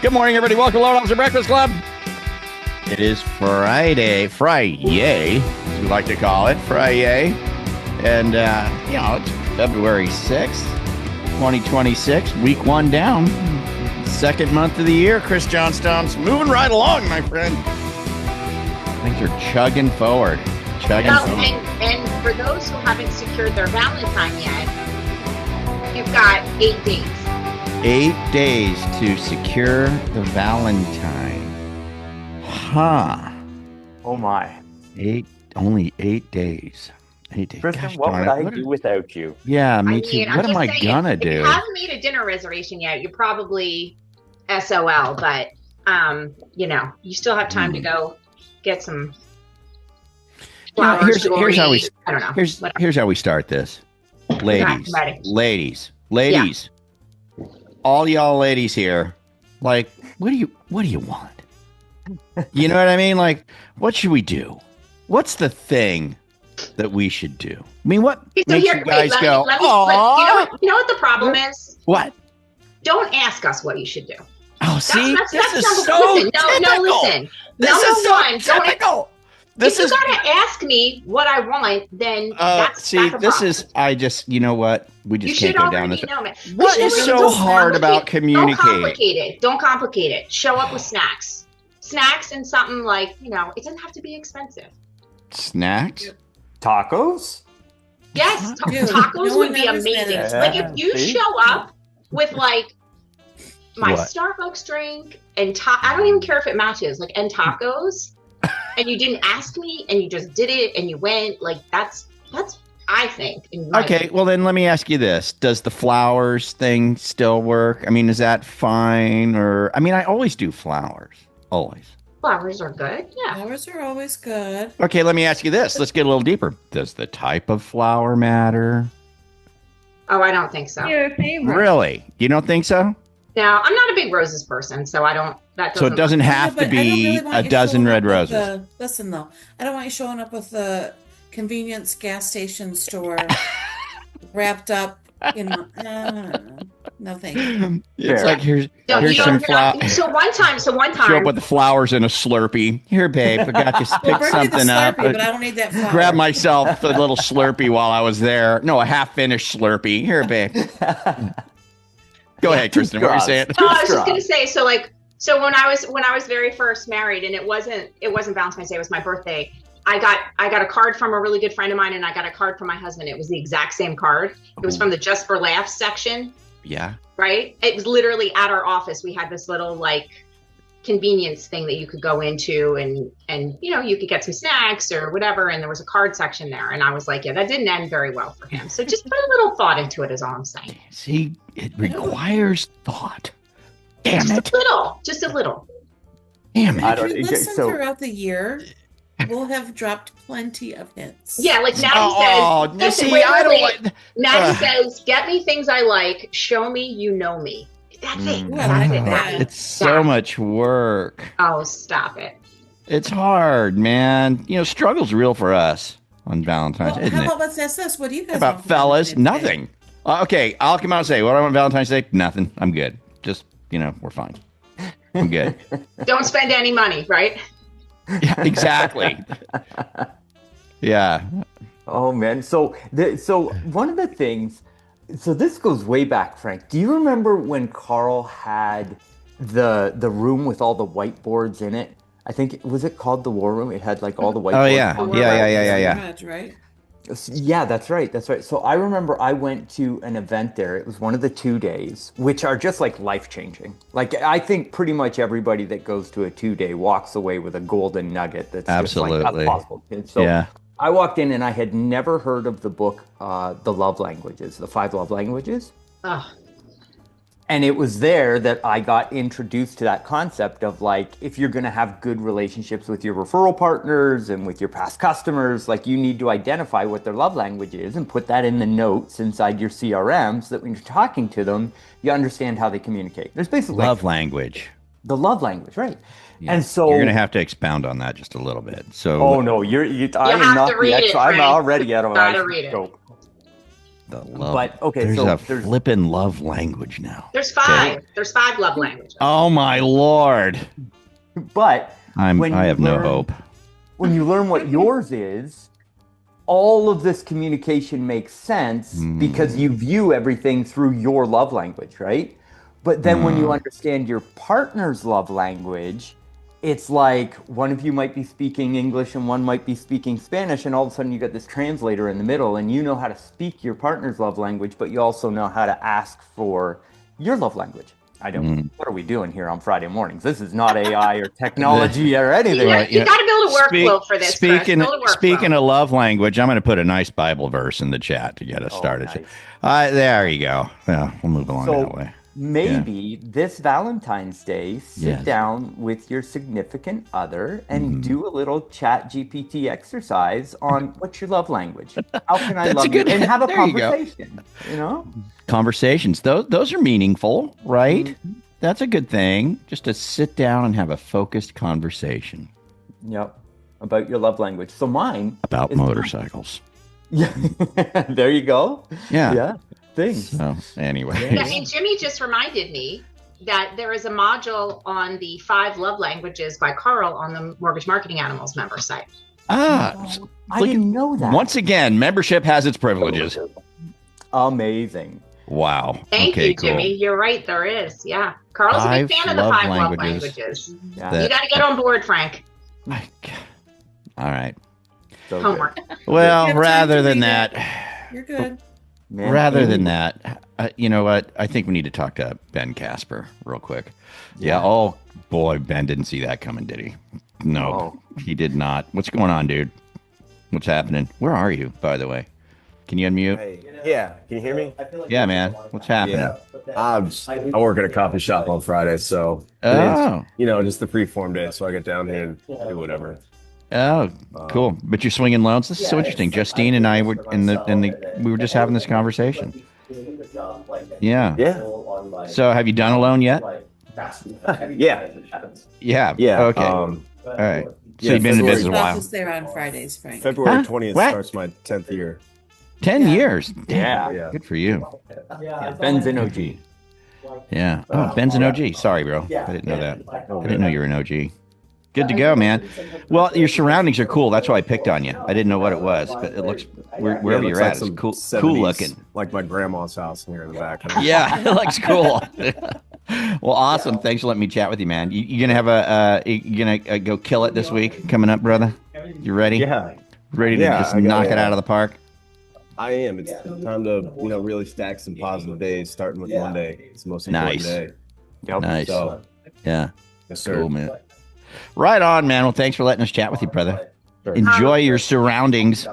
Good morning, everybody. Welcome to Loan Officer Breakfast Club. It is Friday, as we like to call it, Friday. And, it's February 6th, 2026, week one down, second month of the year. Chris Johnstone's moving right along, my friend. Things are chugging forward. And for those who haven't secured their Valentine yet, you've got 8 days. 8 days to secure the Valentine. Huh. Oh my. Only 8 days. 8 days. Kristen, Gosh, what would I do without you? Yeah, me too. What am I gonna do? If you haven't made a dinner reservation yet, you're probably SOL, but you still have time to go get some flowers. Here's how we I don't know. Here's how we start this. Ladies. Yeah. All y'all ladies here, like, what do you want? You know what I mean? Like, what should we do? What's the thing that we should do? I mean, what makes you guys go, "Aw"? You know what the problem is? What? Don't ask us what you should do. Oh, see? This is so listen. This is so typical. If you gotta ask me what I want, then that's you know what? We just can't go down this. What is so hard about communicating? Don't complicate it. Show up with snacks. Snacks and something like, it doesn't have to be expensive. Snacks? Tacos? Yes, tacos would be amazing. Like if you show up with like my Starbucks drink and I don't even care if it matches, like, and tacos. And you didn't ask me, and you just did it, and you went, like, that's I think. Okay, well then let me ask you this: does the flowers thing still work? I mean, is that fine? Or I always do flowers, always. Flowers are good. Yeah, flowers are always good. Okay, let me ask you this: let's get a little deeper. Does the type of flower matter? Oh, I don't think so. Your favorite? Really? You don't think so? No, I'm not a big roses person, so I don't. So it doesn't have to be a dozen red roses. Listen, though, I don't want you showing up with the convenience gas station store wrapped up in. No, thank you. It's like here's some flowers. So one time, show up with the flowers in a Slurpee. Here, babe, I got you. Pick something up. But I don't need that flower. Grab myself a little Slurpee while I was there. No, a half-finished Slurpee. Here, babe. Go ahead, Kristen. What were you saying? No, I was just gonna say. So when I was very first married, and it wasn't Valentine's Day, it was my birthday. I got a card from a really good friend of mine, and I got a card from my husband. It was the exact same card. It was from the Just for Laughs section. Yeah. Right. It was literally at our office. We had this little like convenience thing that you could go into, and you could get some snacks or whatever. And there was a card section there, and I was like, yeah, that didn't end very well for him. So just put a little thought into it, is all I'm saying. See, it requires thought. Damn it. Just a little. Damn it. If you listen throughout the year, we'll have dropped plenty of hints. Yeah, like Natty says. Natty says, "Get me things I like. Show me you know me." That's it. It's so much work. Oh, stop it. It's hard, man. Struggle's real for us on Valentine's, isn't it? How about let's ask this? What do you guys want? About fellas? Nothing. Okay, I'll come out and say, what do I want Valentine's Day? Nothing. I'm good. Just, we're fine. I'm good. Don't spend any money, right? Yeah, exactly. Yeah. Oh, man. So one of the things, so this goes way back, Frank. Do you remember when Carl had the room with all the whiteboards in it? I think, was it called the War Room? It had like all the whiteboards. Oh, yeah. Yeah. Right? Yeah, that's right. So I remember I went to an event there. It was one of the 2 days, which are just like life-changing. Like, I think pretty much everybody that goes to a 2-day walks away with a golden nugget that's absolutely just like possible. And so I walked in and I had never heard of the book, The Love Languages, the 5 Love Languages. Oh. And it was there that I got introduced to that concept of like, if you're going to have good relationships with your referral partners and with your past customers, like you need to identify what their love language is and put that in the notes inside your CRM so that when you're talking to them, you understand how they communicate. There's basically love language. The love language, right? Yeah. And so you're going to have to expound on that just a little bit. So I am not the expert. I'm already out of my scope. The love. But okay, there's so a flippin' love language now. There's 5. Okay. There's 5 love languages. Oh my Lord. But I have no hope. When you learn what yours is, all of this communication makes sense because you view everything through your love language, right? But then when you understand your partner's love language, it's like one of you might be speaking English and one might be speaking Spanish, and all of a sudden you got this translator in the middle, and you know how to speak your partner's love language, but you also know how to ask for your love language. I don't. What are we doing here on Friday mornings? This is not AI or technology or anything. You got to build a workflow for this. Speaking of love language, I'm going to put a nice Bible verse in the chat to get us started. Nice. There you go. Yeah, we'll move along that way. Maybe this Valentine's Day, sit down with your significant other and do a little ChatGPT exercise on what's your love language. How can I love you? And have a conversation. You know, conversations. Those are meaningful, right? That's a good thing. Just to sit down and have a focused conversation. Yep, about your love language. So mine about motorcycles. Yeah, there you go. Yeah. Things. So anyway. Yeah, and Jimmy just reminded me that there is a module on the 5 love languages by Carl on the Mortgage Marketing Animals member site. I didn't know that. Once again, membership has its privileges. Amazing. Wow. Thank you, Jimmy. Cool. You're right. There is. Yeah. Carl's a big fan of the 5 love languages. Yeah. You got to get on board, Frank. All right. So homework. Well, rather than that. You're good. Rather than that, you know what? I think we need to talk to Ben Casper real quick. Yeah. Oh, boy. Ben didn't see that coming, did he? No, he did not. What's going on, dude? What's happening? Where are you, by the way? Can you unmute? Hey, yeah. Can you hear me? Yeah, man. What's happening? Yeah. I work at a coffee shop on Friday, so just the free form day. So I get down here and do whatever. Oh, cool! But you're swinging loans. This is so interesting. Justine and I were we were just having this conversation. Yeah. So, have you done a loan yet? Yeah. Okay. All right. So you've been in business a while. There on Fridays, Frank. February 20th starts my 10th year. 10 years. Yeah. Good for you. Ben's an OG. Yeah. Oh, Ben's an OG. Sorry, bro. I didn't know that. I didn't know you were an OG. Good to go, man. Well, your surroundings are cool. That's why I picked on you. I didn't know what it was, but it looks wherever you're at, it's cool, 70s, cool looking. Like my grandma's house here in the back. Yeah, it looks cool. Well, awesome. Thanks for letting me chat with you, man. You gonna have you gonna go kill it this week coming up, brother? You ready? Yeah. Ready to just knock it out of the park? I am. It's time to really stack some positive days, starting with Monday. It's the most important day. Yep. Nice. So, yes, sir. Cool, man. Right on, man. Well, thanks for letting us chat with you, brother. Sure. Enjoy your surroundings.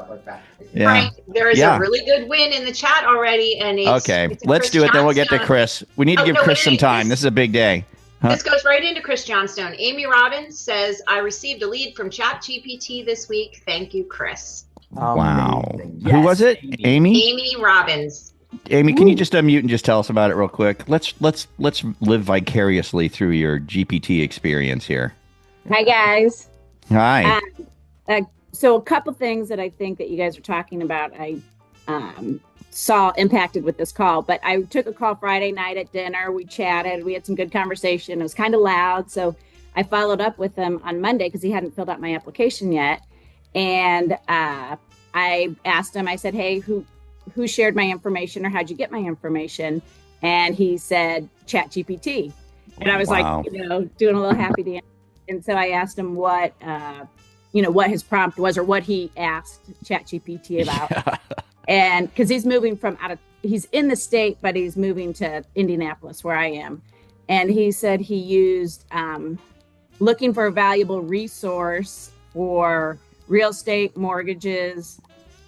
Yeah. Frank, there is a really good win in the chat already, and it's let's do it. Then we'll get to Chris. We need to give Chris some time. This is a big day. This goes right into Chris Johnstone. Amy Robbins says, "I received a lead from ChatGPT this week. Thank you, Chris." Wow. Yes, who was it? Amy? Amy Robbins. Amy, can you just unmute and just tell us about it real quick? Let's live vicariously through your GPT experience here. Hi, guys. Hi. So a couple things that I think that you guys are talking about, I saw impacted with this call, but I took a call Friday night at dinner. We chatted. We had some good conversation. It was kind of loud. So I followed up with him on Monday because he hadn't filled out my application yet. And I asked him, I said, hey, who shared my information or how'd you get my information? And he said, ChatGPT. And I was like, doing a little happy dance. And so I asked him what what his prompt was or what he asked ChatGPT about. Yeah. And because he's moving he's in the state, but he's moving to Indianapolis where I am. And he said he used looking for a valuable resource for real estate mortgages.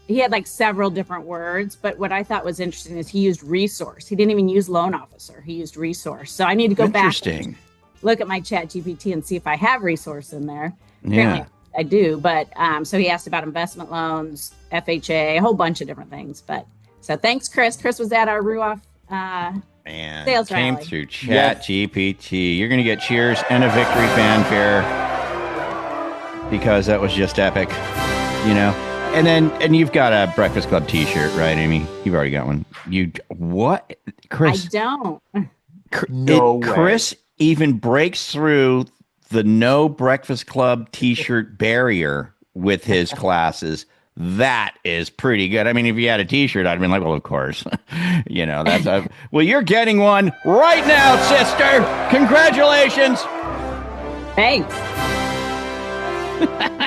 He had like several different words, but what I thought was interesting is he used resource. He didn't even use loan officer. He used resource. So I need to go back. Interesting. Look at my ChatGPT and see if I have resource in there. Apparently I do, but so he asked about investment loans, FHA, a whole bunch of different things. But so thanks, Chris. Chris was at our Ruoff sales rally. Came through ChatGPT. You're gonna get cheers and a victory fanfare because that was just epic. And you've got a Breakfast Club T-shirt, right, Amy? You've already got one. What, Chris? I don't. No way. Chris even breaks through the no Breakfast Club T-shirt barrier with his classes. That is pretty good. I mean, if you had a T-shirt, I'd been like, well, of course, that's well, you're getting one right now, sister. Congratulations. Thanks.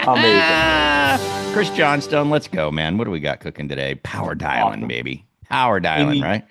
Amazing. Chris Johnstone, let's go, man. What do we got cooking today? Power dialing, Awesome. baby. Power dialing, right?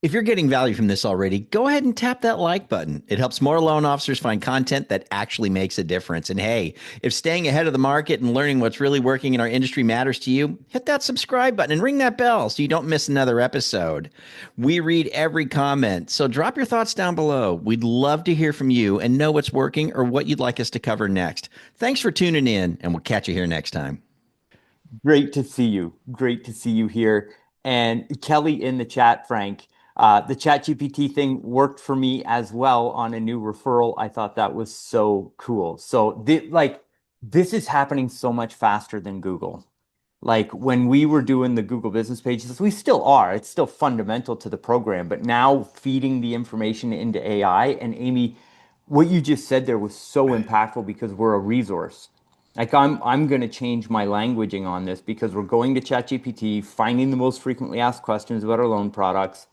If you're getting value from this already, go ahead and tap that like button. It helps more loan officers find content that actually makes a difference. And hey, if staying ahead of the market and learning what's really working in our industry matters to you, hit that subscribe button and ring that bell so you don't miss another episode. We read every comment, so drop your thoughts down below. We'd love to hear from you and know what's working or what you'd like us to cover next. Thanks for tuning in, and we'll catch you here next time. Great to see you. Great to see you here. And Kelly in the chat, Frank. The ChatGPT thing worked for me as well on a new referral. I thought that was so cool. So this is happening so much faster than Google. Like when we were doing the Google business pages, we still are. It's still fundamental to the program, but now feeding the information into AI. And Amy, what you just said there was so impactful because we're a resource. Like I'm going to change my languaging on this because we're going to ChatGPT, finding the most frequently asked questions about our loan products,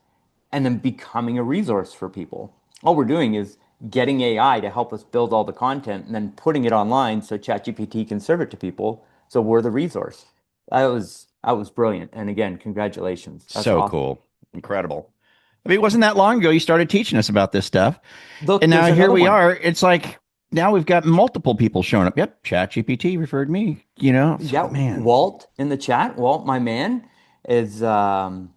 and then becoming a resource for people. All we're doing is getting AI to help us build all the content and then putting it online so ChatGPT can serve it to people. So we're the resource. That was brilliant. And again, congratulations. That's so awesome. Cool. Incredible. I mean, it wasn't that long ago you started teaching us about this stuff. Look, and now here we are. It's like now we've got multiple people showing up. Yep, ChatGPT referred me, So, yeah, man. Walt in the chat. Walt, my man, is Walt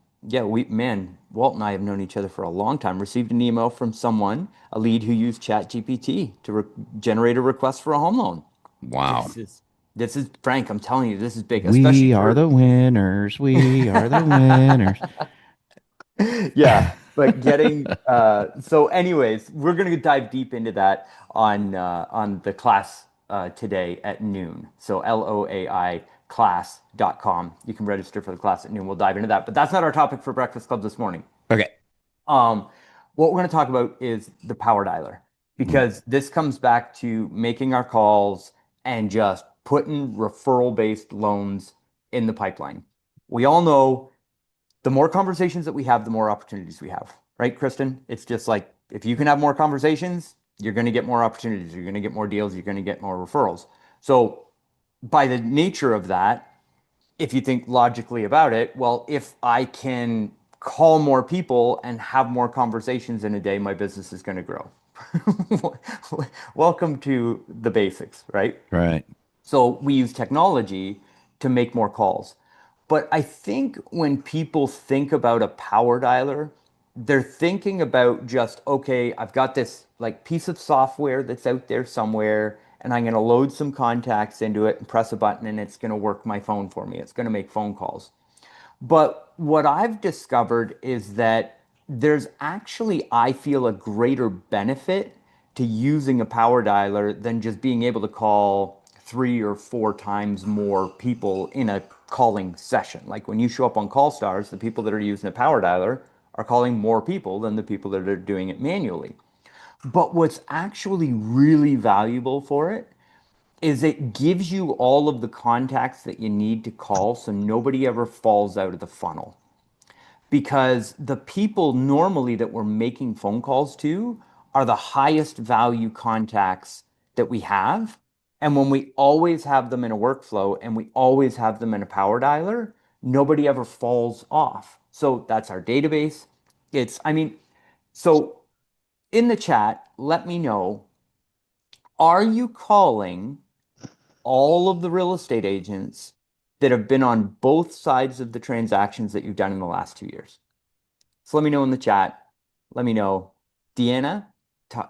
and I have known each other for a long time. Received an email from someone, a lead who used ChatGPT to generate a request for a home loan. Wow. This is Frank. I'm telling you, this is big. We are the winners. We are the winners. Yeah, but getting so anyways, we're going to dive deep into that on the class today at noon. So LOAI class.com. You can register for the class at noon. We'll dive into that. But that's not our topic for Breakfast Club this morning. Okay. What we're going to talk about is the power dialer, because this comes back to making our calls and just putting referral-based loans in the pipeline. We all know the more conversations that we have, the more opportunities we have. Right, Kristen? It's just like if you can have more conversations, you're going to get more opportunities. You're going to get more deals. You're going to get more referrals. So by the nature of that, if you think logically about it, well, if I can call more people and have more conversations in a day, my business is going to grow. Welcome to the basics, right? Right. So we use technology to make more calls. But I think when people think about a power dialer, they're thinking about just, okay, I've got this like piece of software that's out there somewhere, and I'm going to load some contacts into it and press a button, and it's going to work my phone for me. It's going to make phone calls. But what I've discovered is that there's actually, I feel, a greater benefit to using a power dialer than just being able to call 3 or 4 times more people in a calling session. Like when you show up on CallStars, the people that are using a power dialer are calling more people than the people that are doing it manually. But what's actually really valuable for it is it gives you all of the contacts that you need to call so nobody ever falls out of the funnel. Because the people normally that we're making phone calls to are the highest value contacts that we have. And when we always have them in a workflow and we always have them in a power dialer, nobody ever falls off. So that's our database. So in the chat, let me know, are you calling all of the real estate agents that have been on both sides of the transactions that you've done in the last 2 years? So let me know in the chat. Let me know. Deanna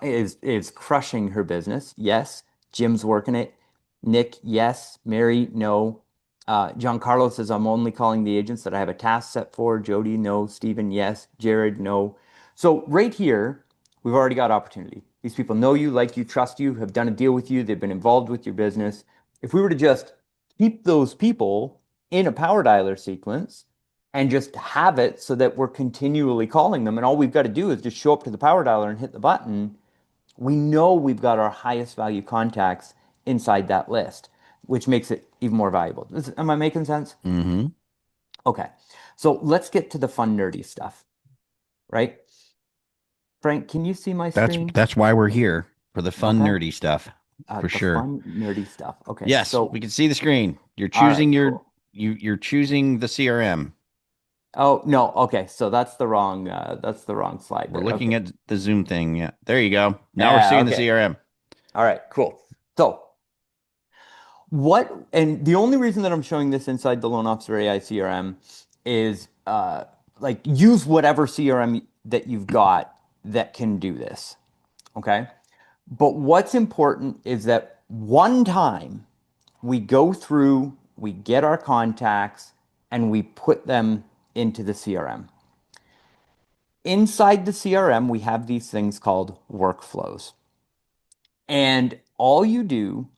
is crushing her business. Yes. Jim's working it. Nick, yes. Mary, no. John Carlos says, I'm only calling the agents that I have a task set for. Jody, no. Stephen, yes. Jared, no. So right here, we've already got opportunity. These people know you, like you, trust you, have done a deal with you. They've been involved with your business. If we were to just keep those people in a power dialer sequence and just have it so that we're continually calling them. And all we've got to do is just show up to the power dialer and hit the button. We know we've got our highest value contacts inside that list, which makes it even more valuable. Am I making sense? Mm-hmm. Okay. So let's get to the fun, nerdy stuff, right? Frank, can you see my screen? That's why we're here, for the fun, Okay. nerdy stuff. For sure. Fun, nerdy stuff. Okay. Yes, so we can see the screen. You're choosing cool. you're choosing the CRM. Oh no. Okay. So that's the wrong slide. We're there. looking Okay. at the Zoom thing. Yeah. There you go. Now we're seeing the CRM. All right, cool. So and the only reason that I'm showing this inside the Loan Officer AI CRM is like use whatever CRM that you've got that can do this. Okay. But what's important is that one time we go through, we get our contacts, and we put them into the CRM. Inside the CRM, we have these things called workflows. And all you do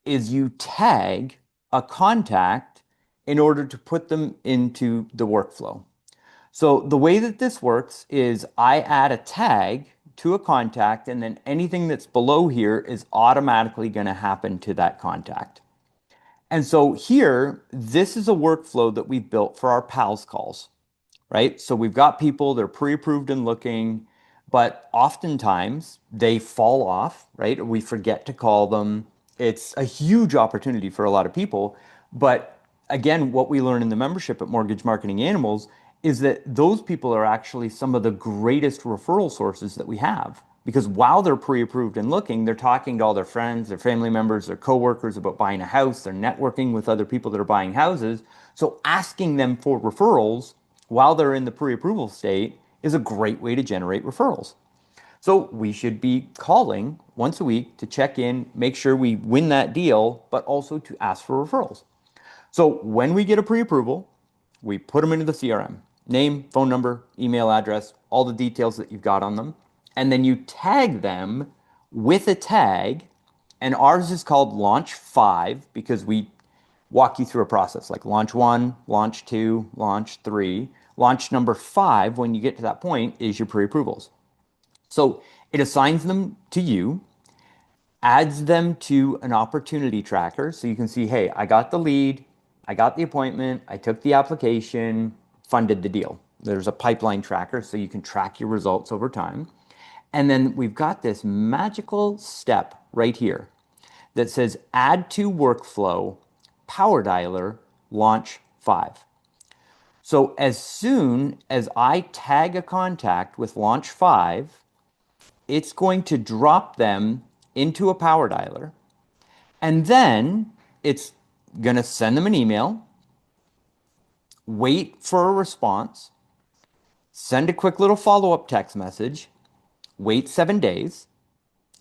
is you tag a contact in order to put them into the workflow. So the way that this works is I add a tag to a contact, and then anything that's below here is automatically going to happen to that contact. And so here, this is a workflow that we've built for our PALS calls, right? So we've got people, they're pre-approved and looking, but oftentimes they fall off, right? We forget to call them. It's a huge opportunity for a lot of people. But again, what we learn in the membership at Mortgage Marketing Animals is that those people are actually some of the greatest referral sources that we have. Because while they're pre-approved and looking, they're talking to all their friends, their family members, their coworkers about buying a house. They're networking with other people that are buying houses. So asking them for referrals while they're in the pre-approval state is a great way to generate referrals. So we should be calling once a week to check in, make sure we win that deal, but also to ask for referrals. So when we get a pre-approval, we put them into the CRM. Name, phone number, email address, all the details that you've got on them. And then you tag them with a tag. And ours is called Launch 5 because we walk you through a process like Launch 1, Launch 2, Launch 3. Launch number 5, when you get to that point, is your pre-approvals. So it assigns them to you, adds them to an opportunity tracker. So you can see, hey, I got the lead, I got the appointment, I took the application, funded the deal. There's a pipeline tracker so you can track your results over time. And then we've got this magical step right here that says add to workflow, power dialer, launch 5. So as soon as I tag a contact with launch 5, it's going to drop them into a power dialer. And then it's going to send them an email, wait for a response, send a quick little follow-up text message, wait 7 days,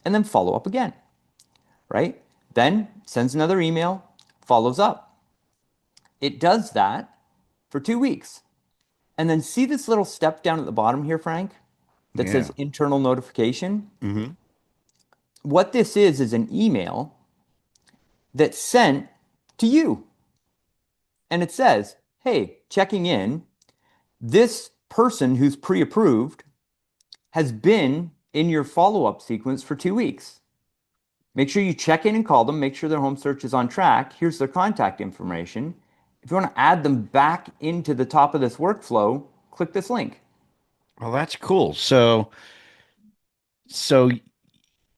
and then follow up again, right? Then sends another email, follows up. It does that for 2 weeks. And then see this little step down at the bottom here, Frank, that says internal notification? Mm-hmm. What this is an email that's sent to you. And it says, hey, checking in, this person who's pre-approved has been in your follow-up sequence for 2 weeks. Make sure you check in and call them, make sure their home search is on track. Here's their contact information. If you want to add them back into the top of this workflow, click this link. Well, that's cool. So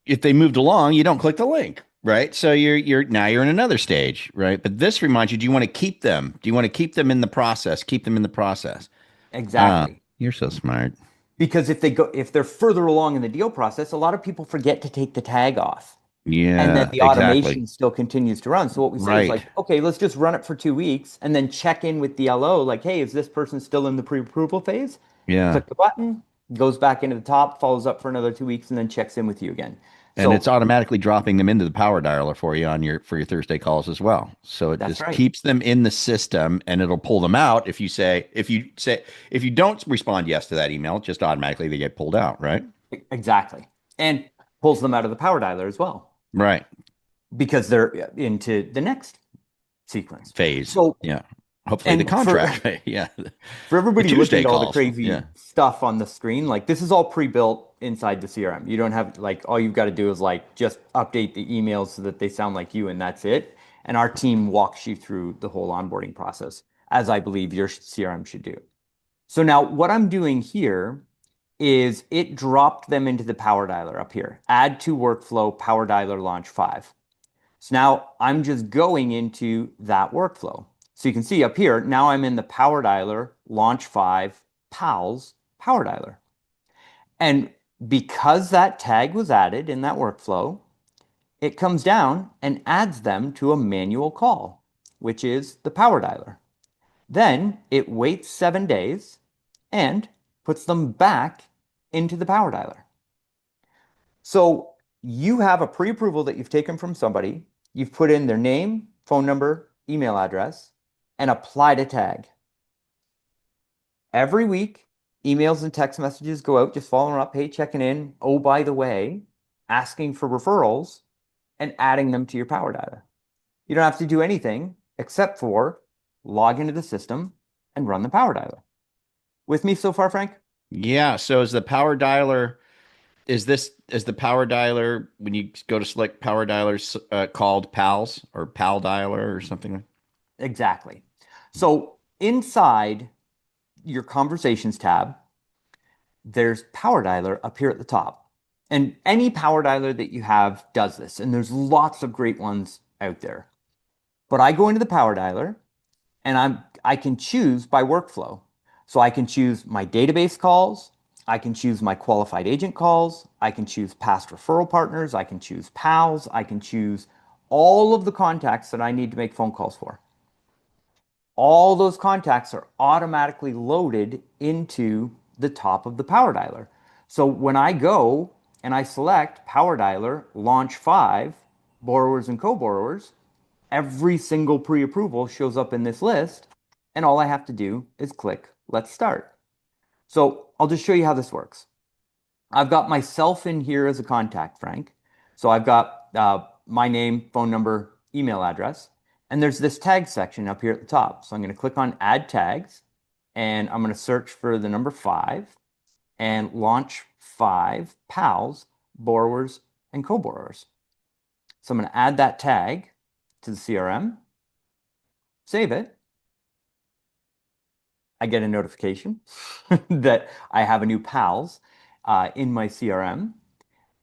if they moved along, you don't click the link, right? So you're now you're in another stage, right? But this reminds you, do you want to keep them? Do you want to keep them in the process? Keep them in the process. Exactly. You're so smart. Because if they're further along in the deal process, a lot of people forget to take the tag off. Yeah. And then the automation still continues to run. So what we say is like, okay, let's just run it for 2 weeks and then check in with the LO. Like, hey, is this person still in the pre-approval phase? Yeah. Click the button, goes back into the top, follows up for another 2 weeks, and then checks in with you again. And it's automatically dropping them into the power dialer for you for your Thursday calls as well. So it just keeps them in the system, and it'll pull them out if you don't respond yes to that email, just automatically they get pulled out, right? Exactly. And pulls them out of the power dialer as well. Right. Because they're into the next sequence. phase. So yeah. Hopefully the contract. Yeah. For everybody looking at all the calls. crazy stuff on the screen, like this is all pre-built inside the CRM. You don't have like all you've got to do is like just update the emails so that they sound like you and that's it. And our team walks you through the whole onboarding process, as I believe your CRM should do. So now what I'm doing here is it dropped them into the Power Dialer up here. Add to workflow Power Dialer Launch 5. So now I'm just going into that workflow. So you can see up here, now I'm in the Power Dialer Launch 5 PALS Power Dialer. And because that tag was added in that workflow, it comes down and adds them to a manual call, which is the Power Dialer. Then it waits 7 days and puts them back into the Power Dialer. So you have a pre-approval that you've taken from somebody, you've put in their name, phone number, email address, and applied a tag. Every week, emails and text messages go out just following up, hey, checking in, oh, by the way, asking for referrals and adding them to your Power Dialer. You don't have to do anything except for log into the system and run the Power Dialer. With me so far, Frank? Yeah. So is the Power Dialer, is the Power Dialer, when you go to select Power Dialers, called PALS or PAL Dialer or something? Exactly. So inside your Conversations tab, there's Power Dialer up here at the top. And any Power Dialer that you have does this. And there's lots of great ones out there. But I go into the Power Dialer and I can choose by workflow. So I can choose my database calls. I can choose my qualified agent calls. I can choose past referral partners. I can choose pals. I can choose all of the contacts that I need to make phone calls for. All those contacts are automatically loaded into the top of the Power Dialer. So when I go and I select Power Dialer Launch 5, borrowers and co-borrowers, every single pre-approval shows up in this list, and all I have to do is click Let's Start. So I'll just show you how this works. I've got myself in here as a contact, Frank. So I've got my name, phone number, email address, and there's this tag section up here at the top. So I'm going to click on Add Tags, and I'm going to search for the number 5 and Launch 5 PALS, borrowers and co-borrowers. So I'm going to add that tag to the CRM, save it. I get a notification that I have a new PALS in my CRM.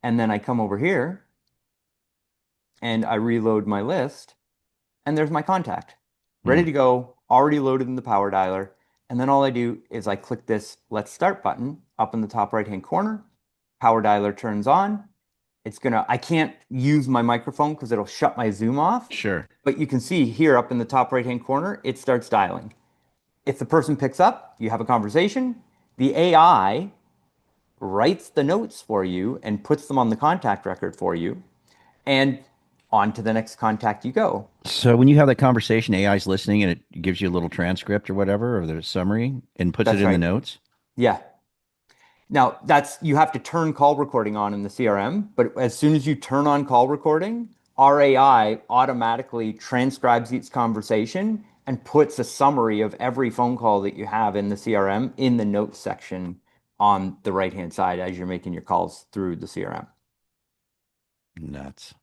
And then I come over here and I reload my list and there's my contact ready to go, already loaded in the Power Dialer. And then all I do is I click this Let's Start button up in the top right-hand corner. Power Dialer turns on. I can't use my microphone because it'll shut my Zoom off. Sure. But you can see here up in the top right-hand corner, it starts dialing. If the person picks up, you have a conversation. The AI writes the notes for you and puts them on the contact record for you. And on to the next contact you go. So when you have that conversation, AI is listening and it gives you a little transcript or whatever, or the summary, and puts it in the notes? Yeah. Now, you have to turn call recording on in the CRM, but as soon as you turn on call recording, our AI automatically transcribes each conversation and puts a summary of every phone call that you have in the CRM in the notes section on the right-hand side as you're making your calls through the CRM. Nuts.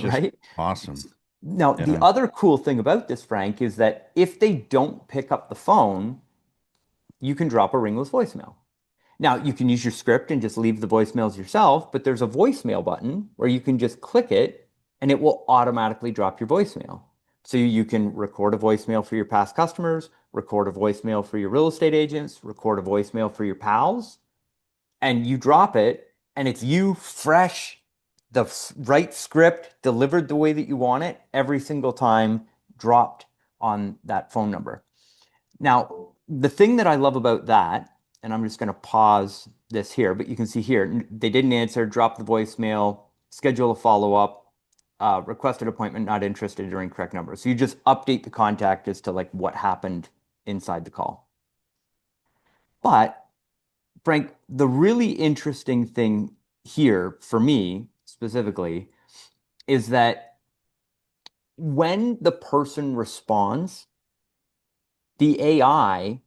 Right? Awesome. Now, the other cool thing about this, Frank, is that if they don't pick up the phone, you can drop a ringless voicemail. Now, you can use your script and just leave the voicemails yourself, but there's a voicemail button where you can just click it and it will automatically drop your voicemail. So you can record a voicemail for your past customers, record a voicemail for your real estate agents, record a voicemail for your pals, and you drop it and it's you fresh, the right script delivered the way that you want it every single time, dropped on that phone number. Now, the thing that I love about that, and I'm just going to pause this here, but you can see here, they didn't answer, drop the voicemail, schedule a follow-up, requested appointment, not interested, or incorrect number. So you just update the contact as to like what happened inside the call. But Frank, the really interesting thing here for me specifically is that when the person responds, the AI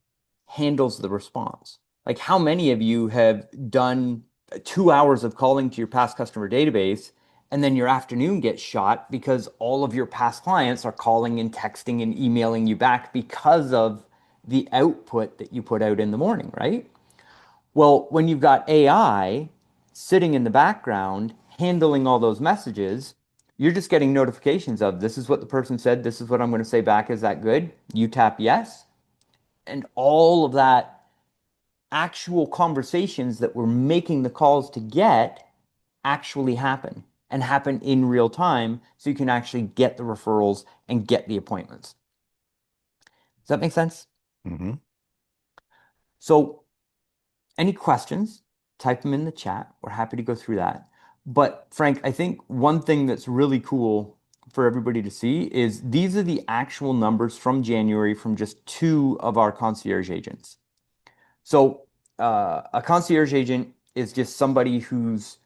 handles the response. Like, how many of you have done 2 hours of calling to your past customer database, and then your afternoon gets shot because all of your past clients are calling and texting and emailing you back because of the output that you put out in the morning, right? Well, when you've got AI sitting in the background handling all those messages, you're just getting notifications of, this is what the person said, this is what I'm going to say back. Is that good? You tap yes. And all of that actual conversations that we're making the calls to get actually happen and happen in real time, so you can actually get the referrals and get the appointments. Does that make sense? Mm-hmm. So any questions, type them in the chat. We're happy to go through that. But Frank, I think one thing that's really cool for everybody to see is these are the actual numbers from January from just 2 of our concierge agents. So a concierge agent is just somebody who's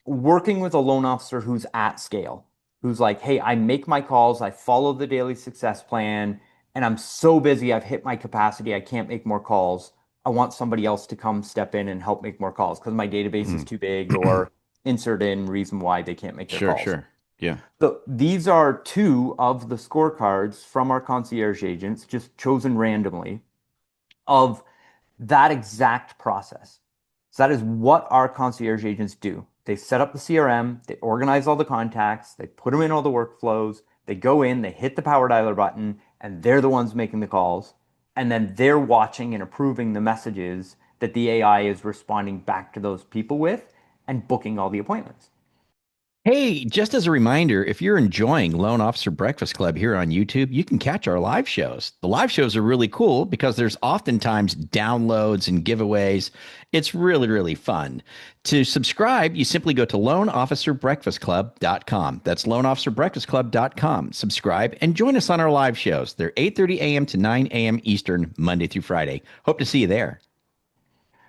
working with a loan officer who's at scale, who's like, hey, I make my calls, I follow the daily success plan, and I'm so busy, I've hit my capacity, I can't make more calls. I want somebody else to come step in and help make more calls because my database is too big, or insert in reason why they can't make their calls. Sure. Yeah. So these are 2 of the scorecards from our concierge agents, just chosen randomly, of that exact process. So that is what our concierge agents do. They set up the CRM, they organize all the contacts, they put them in all the workflows, they go in, they hit the power dialer button, and they're the ones making the calls. And then they're watching and approving the messages that the AI is responding back to those people with and booking all the appointments. Hey, just as a reminder, if you're enjoying Loan Officer Breakfast Club here on YouTube, you can catch our live shows. The live shows are really cool because there's oftentimes downloads and giveaways. It's really, really fun. To subscribe, you simply go to loanofficerbreakfastclub.com. That's loanofficerbreakfastclub.com. Subscribe and join us on our live shows. They're 8:30 a.m. to 9 a.m. Eastern, Monday through Friday. Hope to see you there.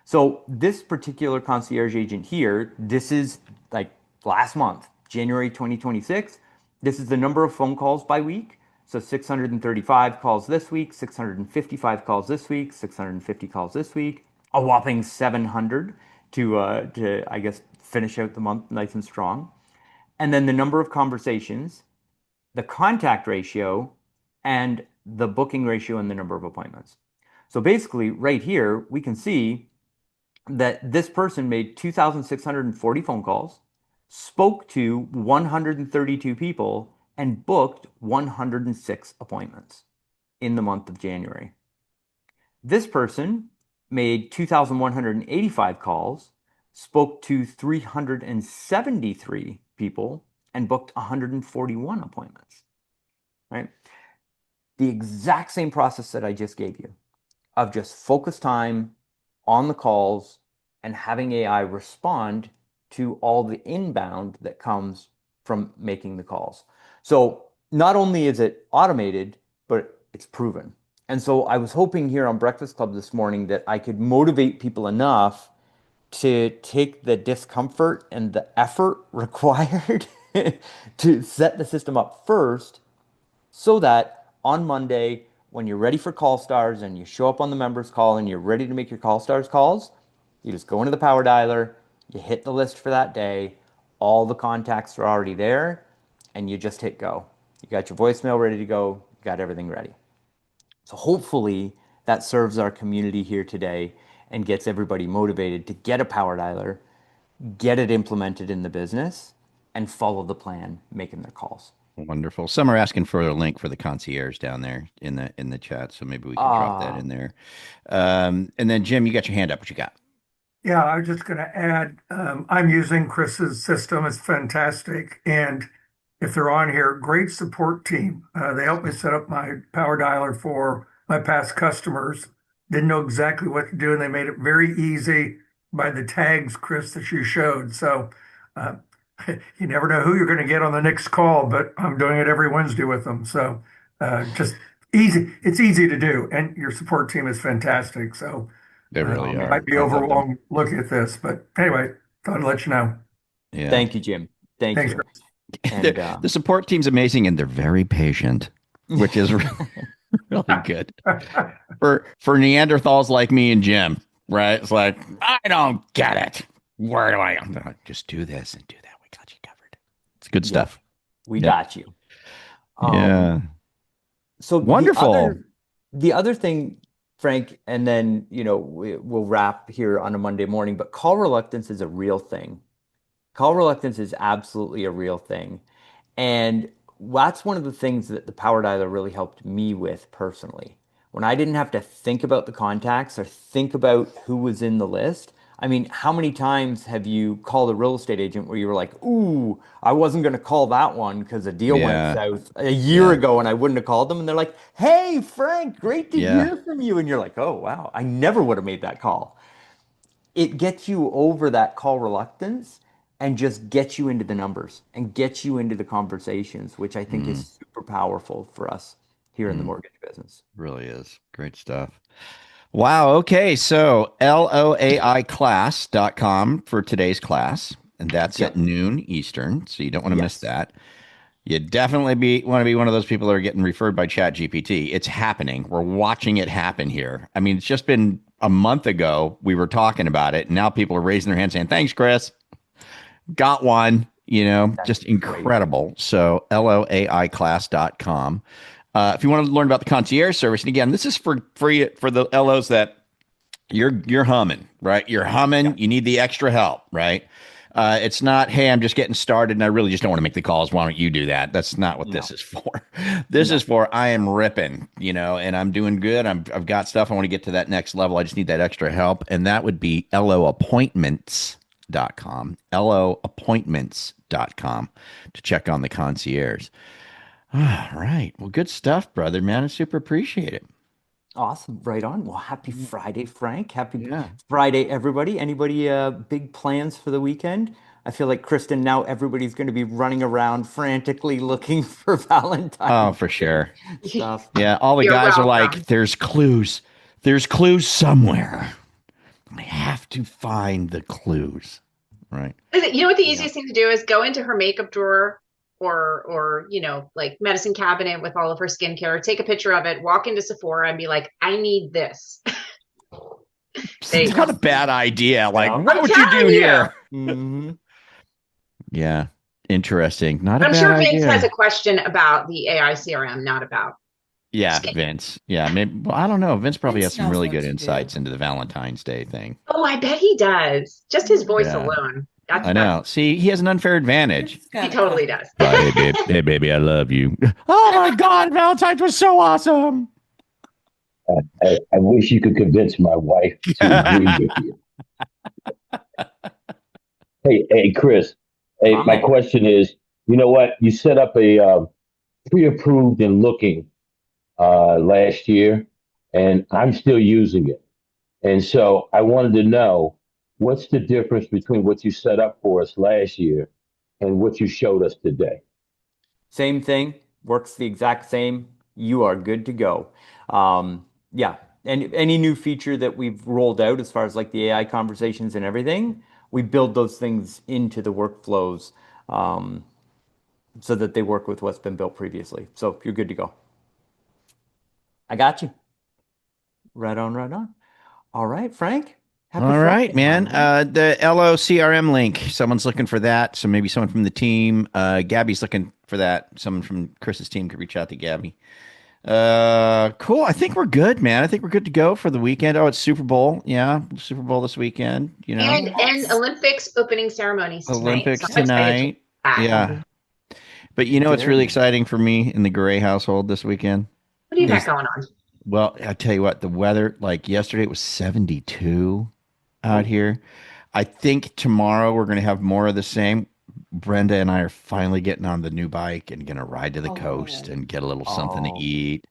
So this particular concierge agent here, this is like last month, January 2026. This is the number of phone calls by week. So 635 calls this week, 655 calls this week, 650 calls this week, a whopping 700 to I guess finish out the month nice and strong. And then the number of conversations, the contact ratio, and the booking ratio and the number of appointments. So basically right here, we can see that this person made 2,640 phone calls, spoke to 132 people, and booked 106 appointments in the month of January. This person made 2,185 calls, spoke to 373 people, and booked 141 appointments. Right? The exact same process that I just gave you of just focus time on the calls and having AI respond to all the inbound that comes from making the calls. So not only is it automated, but it's proven. And so I was hoping here on Breakfast Club this morning that I could motivate people enough to take the discomfort and the effort required to set the system up first, so that on Monday, when you're ready for call stars and you show up on the members call and you're ready to make your call stars calls, you just go into the power dialer, you hit the list for that day, all the contacts are already there, and you just hit go. You got your voicemail ready to go, you got everything ready. So hopefully that serves our community here today and gets everybody motivated to get a power dialer, get it implemented in the business, and follow the plan making their calls. Wonderful. Some are asking for a link for the concierge down there in the chat, so maybe we can drop that in there. And then Jim, you got your hand up. What you got? Yeah, I was just going to add, I'm using Chris's system. It's fantastic. And if they're on here, great support team. They helped me set up my power dialer for my past customers. Didn't know exactly what to do, and they made it very easy by the tags, Chris, that you showed. So uh, you never know who you're going to get on the next call, but I'm doing it every Wednesday with them. So just easy. It's easy to do, and your support team is fantastic. So They really you are. might be overwhelmed looking at this, but anyway, thought I'd let you know. Yeah. Thank you, Jim. Thanks, Thanks, you. Chris. And the support team's amazing, and they're very patient, which is really good for Neanderthals like me and Jim. Right? It's like, I don't get it. Where do I just do this and do that? We got you covered. It's good stuff. We got you. Yeah. So wonderful. The other thing, Frank, and then we'll wrap here on a Monday morning, but call reluctance is a real thing. Call reluctance is absolutely a real thing. And that's one of the things that the Power Dialer really helped me with personally. When I didn't have to think about the contacts or think about who was in the list. I mean, how many times have you called a real estate agent where you were like, ooh, I wasn't going to call that one because a deal went south a year ago and I wouldn't have called them. And they're like, hey, Frank, great to hear from you. And you're like, oh, wow, I never would have made that call. It gets you over that call reluctance and just gets you into the numbers and gets you into the conversations, which I think is super powerful for us here in the mortgage business. Really is. Great stuff. Wow. Okay. So loaiclass.com for today's class. And that's at noon Eastern. So you don't want to miss that. You definitely want to be one of those people that are getting referred by ChatGPT. It's happening. We're watching it happen here. I mean, it's just been a month ago we were talking about it. And now people are raising their hands saying, thanks, Chris. Got one, just incredible. Great. So loaiclass.com. If you want to learn about the concierge service, and again, this is for the LOs that you're humming, right? You're humming. You need the extra help, right? It's not, hey, I'm just getting started and I really just don't want to make the calls. Why don't you do that? That's not what this is for. This is for, I am ripping, and I'm doing good. I've got stuff. I want to get to that next level. I just need that extra help. And that would be loappointments.com, loappointments.com to check on the concierge. All right. Well, good stuff, brother, man. I super appreciate it. Awesome. Right on. Well, happy Friday, Frank. Happy Friday, everybody. Anybody big plans for the weekend? I feel like, Kristen, now everybody's going to be running around frantically looking for Valentine's. Oh, for sure. Stuff. Yeah. All the guys are like, there's clues. There's clues somewhere. I have to find the clues. Right. You know what the easiest thing to do is go into her makeup drawer or like medicine cabinet with all of her skincare, take a picture of it, walk into Sephora and be like, I need this. It's not a bad idea. Like, what would you do here? Mm-hmm. Yeah. Interesting. Not a bad idea. I'm sure Vince has a question about the AI CRM, not about skin. Vince. Yeah, maybe. Well, I don't know. Vince probably has some really good insights into the Valentine's Day thing. Oh, I bet he does. Just his voice alone. I know. See, he has an unfair advantage. He totally does. Hey, baby, I love you. Oh my God, Valentine's was so awesome. I wish you could convince my wife to agree with you. Hey, Chris. Hey, my question is, you know what? You set up a pre-approved and looking last year, and I'm still using it. And so I wanted to know, what's the difference between what you set up for us last year and what you showed us today? Same thing, works the exact same. You are good to go. And any new feature that we've rolled out as far as like the AI conversations and everything, we build those things into the workflows so that they work with what's been built previously. So you're good to go. I got you. Right on. All right, Frank. All right, man. The LO CRM link. Someone's looking for that. So maybe someone from the team. Gabby's looking for that. Someone from Chris's team could reach out to Gabby. Cool. I think we're good, man. I think we're good to go for the weekend. Oh, it's Super Bowl. Yeah, Super Bowl this weekend. And Olympics opening ceremonies tonight. Olympics tonight. Yeah. But it's really exciting for me in the Gray household this weekend. What do you got going on? Well, I tell you what, the weather, like yesterday, it was 72 out here. I think tomorrow we're going to have more of the same. Brenda and I are finally getting on the new bike and going to ride to the coast and get a little something to eat.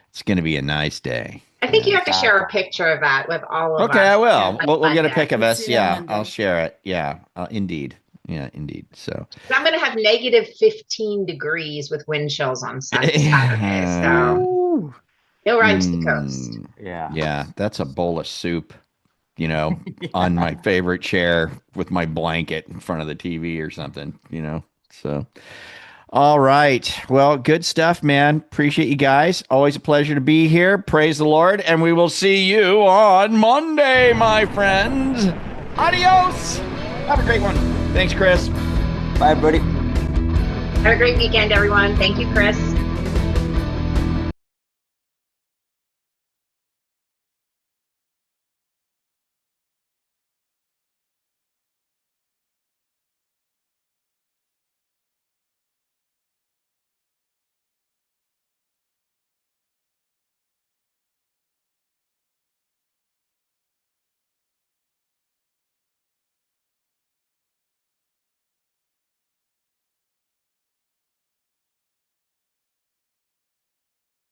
It's going to be a nice day. I think you have to share a picture of that with all of us. Okay, I will. We'll get a pic of us. Yeah, I'll share it. Yeah, indeed. Yeah, indeed. So I'm going to have negative 15 degrees with wind chills on Saturday. So no ride to the coast. Yeah, that's a bowl of soup, on my favorite chair with my blanket in front of the TV or something, So, all right. Well, good stuff, man. Appreciate you guys. Always a pleasure to be here. Praise the Lord. And we will see you on Monday, my friends. Adios. Have a great one. Thanks, Chris. Bye, buddy. Have a great weekend, everyone. Thank you, Chris.